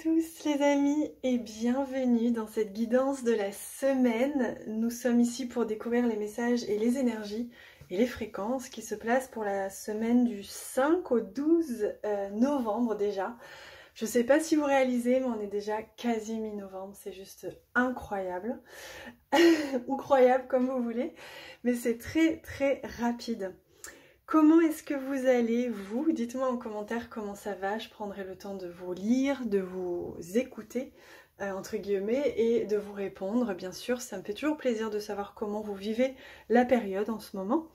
tous les amis et bienvenue dans cette guidance de la semaine. Nous sommes ici pour découvrir les messages et les énergies et les fréquences qui se placent pour la semaine du 5 au 12 novembre déjà. Je ne sais pas si vous réalisez mais on est déjà quasi mi-novembre, c'est juste incroyable. Ou croyable comme vous voulez, mais c'est très très rapide. Comment est-ce que vous allez, vous? Dites-moi en commentaire comment ça va, je prendrai le temps de vous lire, de vous écouter, entre guillemets, et de vous répondre, bien sûr. Ça me fait toujours plaisir de savoir comment vous vivez la période en ce moment.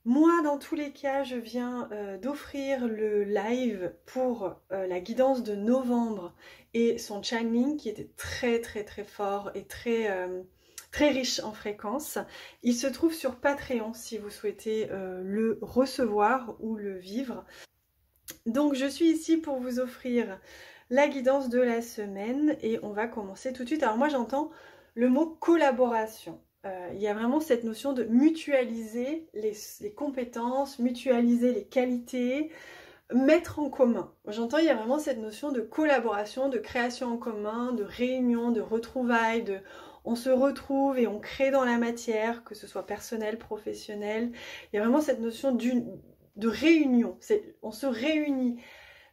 Moi, dans tous les cas, je viens d'offrir le live pour la guidance de novembre et son channeling qui était très très très fort et très riche en fréquences. Il se trouve sur Patreon si vous souhaitez le recevoir ou le vivre. Donc je suis ici pour vous offrir la guidance de la semaine et on va commencer tout de suite. Alors moi j'entends le mot collaboration. Il y a vraiment cette notion de mutualiser les compétences, mutualiser les qualités, mettre en commun. J'entends, il y a vraiment cette notion de collaboration, de création en commun, de réunion, de retrouvailles, on se retrouve et on crée dans la matière, que ce soit personnel, professionnel. Il y a vraiment cette notion de réunion. On se réunit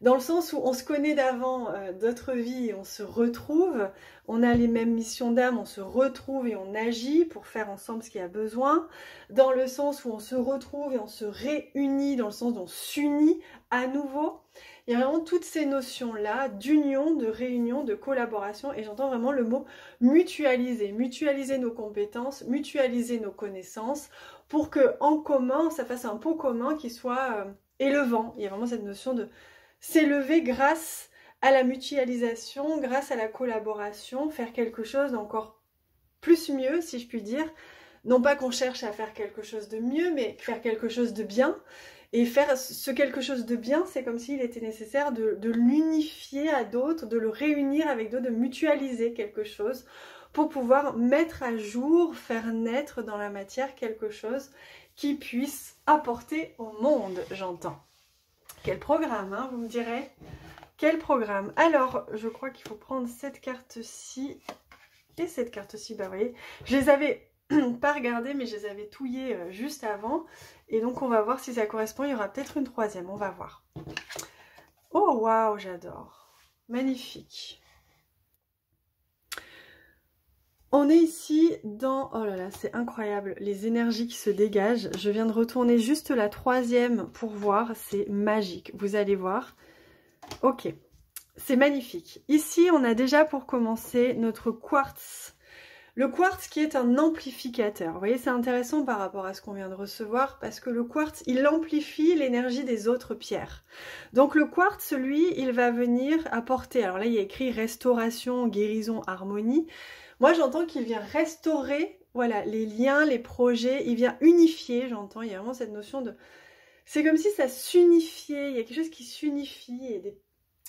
dans le sens où on se connaît d'avant d'autres vies, on se retrouve, on a les mêmes missions d'âme, on se retrouve et on agit pour faire ensemble ce qu'il y a besoin. Dans le sens où on se retrouve et on se réunit, dans le sens où on s'unit à nouveau. Il y a vraiment toutes ces notions-là d'union, de réunion, de collaboration et j'entends vraiment le mot mutualiser. Mutualiser nos compétences, mutualiser nos connaissances pour que en commun, ça fasse un pot commun qui soit élevant. Il y a vraiment cette notion de s'élever grâce à la mutualisation, grâce à la collaboration, faire quelque chose d'encore plus mieux, si je puis dire. Non pas qu'on cherche à faire quelque chose de mieux, mais faire quelque chose de bien. Et faire ce quelque chose de bien, c'est comme s'il était nécessaire de l'unifier à d'autres, de le réunir avec d'autres, de mutualiser quelque chose pour pouvoir mettre à jour, faire naître dans la matière quelque chose qui puisse apporter au monde, j'entends. Quel programme, hein, vous me direz? Quel programme? Alors, je crois qu'il faut prendre cette carte-ci et cette carte-ci, bah vous voyez, je les avais pas regardées, mais je les avais touillées juste avant. Et donc, on va voir si ça correspond. Il y aura peut-être une troisième, on va voir. Oh, waouh, j'adore. Magnifique. On est ici dans... Oh là là, c'est incroyable, les énergies qui se dégagent. Je viens de retourner juste la troisième pour voir. C'est magique, vous allez voir. Ok, c'est magnifique. Ici, on a déjà pour commencer notre quartz. Le quartz qui est un amplificateur. Vous voyez, c'est intéressant par rapport à ce qu'on vient de recevoir parce que le quartz, il amplifie l'énergie des autres pierres. Donc le quartz, lui, il va venir apporter... Alors là, il y a écrit restauration, guérison, harmonie. Moi, j'entends qu'il vient restaurer, voilà, les liens, les projets. Il vient unifier, j'entends. Il y a vraiment cette notion de... C'est comme si ça s'unifiait. Il y a quelque chose qui s'unifie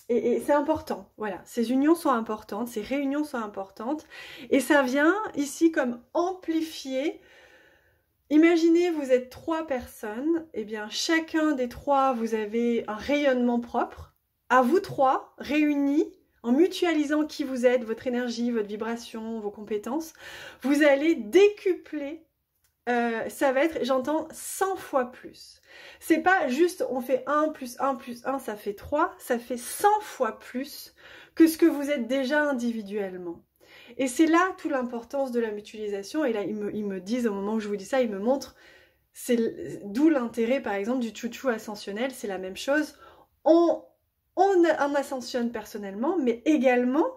et c'est important, voilà, ces unions sont importantes, ces réunions sont importantes, et ça vient ici comme amplifier. Imaginez, vous êtes 3 personnes, et bien chacun des 3, vous avez un rayonnement propre, à vous 3, réunis, en mutualisant qui vous êtes, votre énergie, votre vibration, vos compétences, vous allez décupler. Ça va être, j'entends, 100 fois plus. C'est pas juste on fait 1 plus 1 plus 1, ça fait 3, ça fait 100 fois plus que ce que vous êtes déjà individuellement. Et c'est là toute l'importance de la mutualisation. Et là, ils me disent, au moment où je vous dis ça, ils me montrent, d'où l'intérêt, par exemple, du chouchou ascensionnel, c'est la même chose. On ascensionne personnellement, mais également...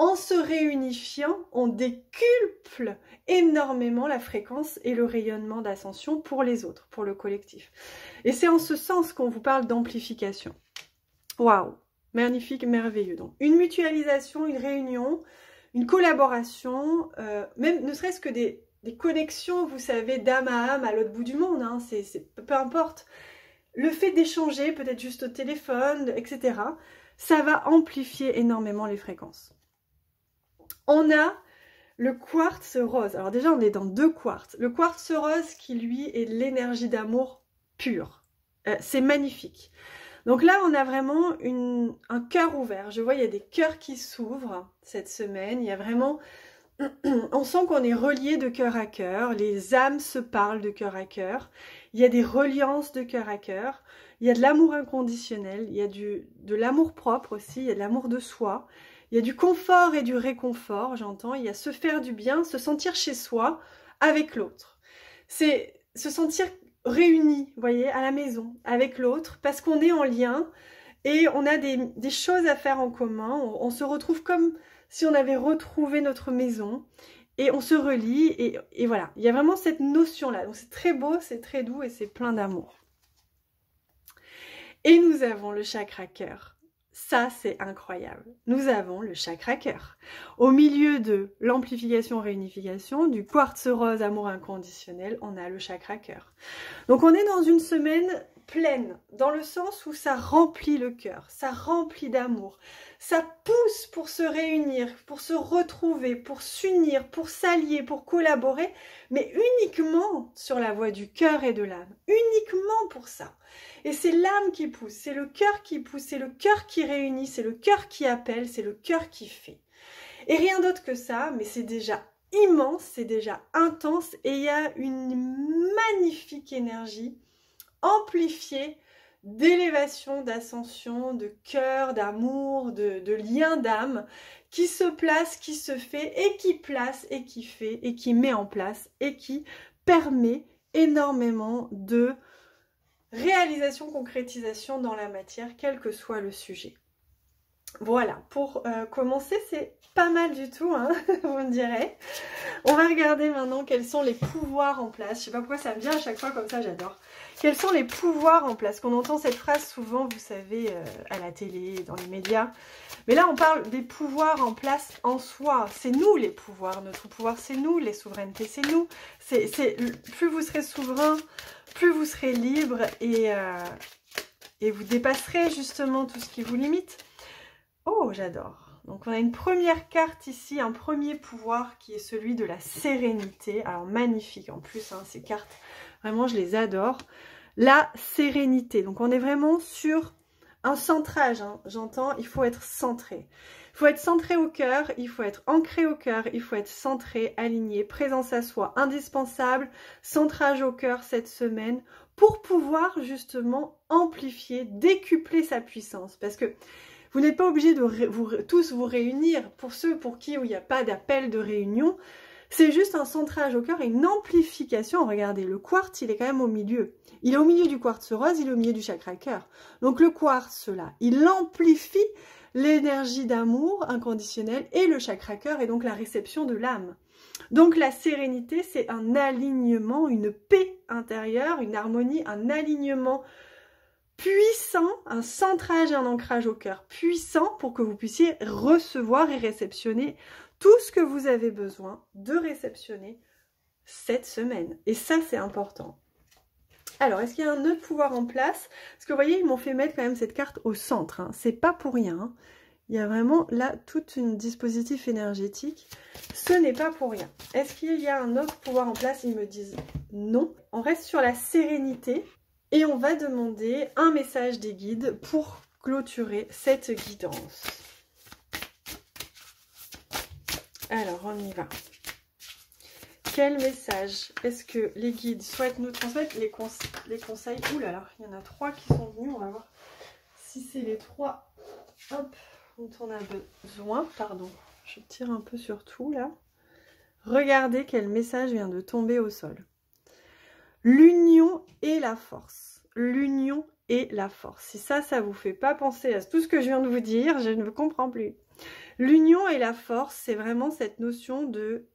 En se réunifiant, on décuple énormément la fréquence et le rayonnement d'ascension pour les autres, pour le collectif. Et c'est en ce sens qu'on vous parle d'amplification. Waouh, magnifique, merveilleux. Donc une mutualisation, une réunion, une collaboration, même ne serait-ce que des connexions, vous savez, d'âme à l'autre bout du monde, hein, peu importe. Le fait d'échanger, peut-être juste au téléphone, etc., ça va amplifier énormément les fréquences. On a le quartz rose. Alors déjà, on est dans 2 quartz. Le quartz rose qui, lui, est l'énergie d'amour pure. C'est magnifique. Donc là, on a vraiment un cœur ouvert. Je vois, il y a des cœurs qui s'ouvrent cette semaine. Il y a vraiment... On sent qu'on est relié de cœur à cœur. Les âmes se parlent de cœur à cœur. Il y a des reliances de cœur à cœur. Il y a de l'amour inconditionnel. Il y a de l'amour propre aussi. Il y a de l'amour de soi. Il y a du confort et du réconfort, j'entends. Il y a se faire du bien, se sentir chez soi avec l'autre. C'est se sentir réunis, vous voyez, à la maison, avec l'autre, parce qu'on est en lien et on a des choses à faire en commun. On se retrouve comme si on avait retrouvé notre maison et on se relie et voilà. Il y a vraiment cette notion-là. Donc c'est très beau, c'est très doux et c'est plein d'amour. Et nous avons le chakra cœur. Ça, c'est incroyable. Nous avons le chakra cœur. Au milieu de l'amplification-réunification, du quartz rose amour inconditionnel, on a le chakra cœur. Donc on est dans une semaine pleine, dans le sens où ça remplit le cœur, ça remplit d'amour, ça pousse pour se réunir, pour se retrouver, pour s'unir, pour s'allier, pour collaborer, mais uniquement sur la voie du cœur et de l'âme, uniquement pour ça. Et c'est l'âme qui pousse, c'est le cœur qui pousse, c'est le cœur qui réunit, c'est le cœur qui appelle, c'est le cœur qui fait. Et rien d'autre que ça, mais c'est déjà immense, c'est déjà intense et il y a une magnifique énergie amplifiée d'élévation, d'ascension, de cœur, d'amour, de lien d'âme qui se place, qui se fait et qui place et qui fait et qui met en place et qui permet énormément de réalisation, concrétisation dans la matière, quel que soit le sujet. Voilà, pour commencer, c'est pas mal du tout, hein, vous me direz. On va regarder maintenant quels sont les pouvoirs en place. Je sais pas pourquoi ça me vient à chaque fois comme ça, j'adore. Quels sont les pouvoirs en place? Qu'on entend cette phrase souvent, vous savez, à la télé, dans les médias. Mais là, on parle des pouvoirs en place en soi. C'est nous les pouvoirs. Notre pouvoir, c'est nous. Les souverainetés, c'est nous. Plus vous serez souverain, plus vous serez libre et vous dépasserez justement tout ce qui vous limite. Oh, j'adore. Donc on a une première carte ici, un premier pouvoir qui est celui de la sérénité. Alors magnifique en plus, hein, ces cartes, vraiment je les adore. La sérénité, donc on est vraiment sur un centrage, hein, j'entends, il faut être centré. Il faut être centré au cœur, il faut être ancré au cœur, il faut être centré, aligné, présence à soi, indispensable, centrage au cœur cette semaine pour pouvoir justement amplifier, décupler sa puissance. Parce que vous n'êtes pas obligé de tous vous réunir. Pour ceux pour qui il n'y a pas d'appel de réunion, c'est juste un centrage au cœur et une amplification. Regardez, le quartz, il est quand même au milieu. Il est au milieu du quartz rose, il est au milieu du chakra cœur. Donc le quartz, là, il amplifie l'énergie d'amour inconditionnel et le chakra cœur et donc la réception de l'âme. Donc la sérénité, c'est un alignement, une paix intérieure, une harmonie, un alignement puissant, un centrage et un ancrage au cœur puissant pour que vous puissiez recevoir et réceptionner tout ce que vous avez besoin de réceptionner cette semaine. Et ça, c'est important. Alors, est-ce qu'il y a un autre pouvoir en place? Parce que vous voyez, ils m'ont fait mettre quand même cette carte au centre. Hein. C'est pas pour rien. Hein. Il y a vraiment là tout un dispositif énergétique. Ce n'est pas pour rien. Est-ce qu'il y a un autre pouvoir en place? Ils me disent non. On reste sur la sérénité. Et on va demander un message des guides pour clôturer cette guidance. Alors, on y va. Quel message est-ce que les guides souhaitent nous transmettre? Les conseils, ouh là là, il y en a 3 qui sont venus. On va voir si c'est les 3 dont on a besoin. Pardon, je tire un peu sur tout là. Regardez quel message vient de tomber au sol. L'union et la force. L'union et la force. Si ça vous fait pas penser à tout ce que je viens de vous dire, je ne comprends plus. L'union et la force, c'est vraiment cette notion de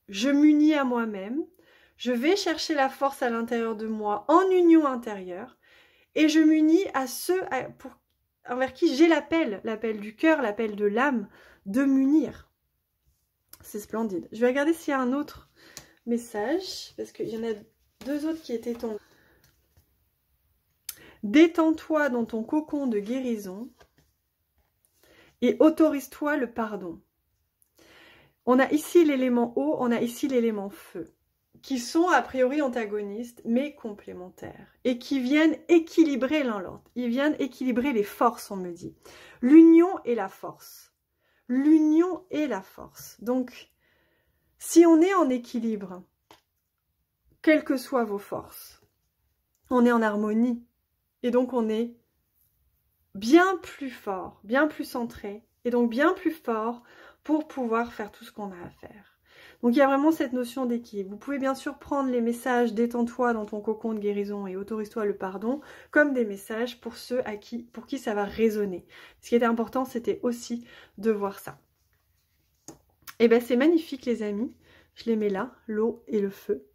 je m'unis à moi-même, je vais chercher la force à l'intérieur de moi en union intérieure et je m'unis à ceux envers qui j'ai l'appel du cœur, l'appel de l'âme, de m'unir. C'est splendide. Je vais regarder s'il y a un autre message, parce qu'il y en a 2 autres qui étaient tombés. Détends-toi dans ton cocon de guérison et autorise-toi le pardon. On a ici l'élément eau, on a ici l'élément feu. qui sont a priori antagonistes, mais complémentaires, et qui viennent équilibrer l'un l'autre. Ils viennent équilibrer les forces, on me dit. L'union est la force. L'union est la force. Donc, si on est en équilibre, quelles que soient vos forces, on est en harmonie, et donc on est bien plus fort, bien plus centré, et donc bien plus fort pour pouvoir faire tout ce qu'on a à faire. Donc il y a vraiment cette notion d'équilibre. Vous pouvez bien sûr prendre les messages « Détends-toi dans ton cocon de guérison et autorise-toi le pardon » comme des messages pour ceux pour qui ça va résonner. Ce qui était important, c'était aussi de voir ça. Et bien c'est magnifique les amis. Je les mets là, l'eau et le feu.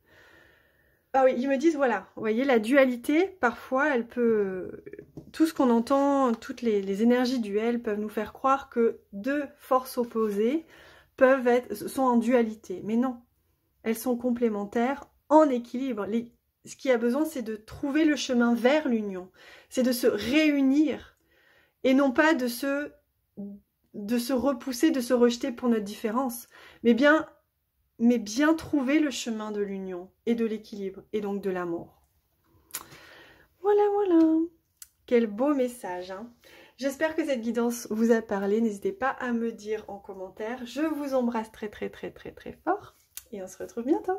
Ah oui, ils me disent, voilà, vous voyez, la dualité, parfois, elle peut... Tout ce qu'on entend, toutes les énergies duelles peuvent nous faire croire que deux forces opposées sont en dualité. Mais non, elles sont complémentaires, en équilibre. Ce qu'il y a besoin, c'est de trouver le chemin vers l'union. C'est de se réunir et non pas de se repousser, de se rejeter pour notre différence. Mais bien trouver le chemin de l'union et de l'équilibre et donc de l'amour. Voilà, voilà. Quel beau message, hein. J'espère que cette guidance vous a parlé. N'hésitez pas à me dire en commentaire. Je vous embrasse très, très, très, très, très fort et on se retrouve bientôt.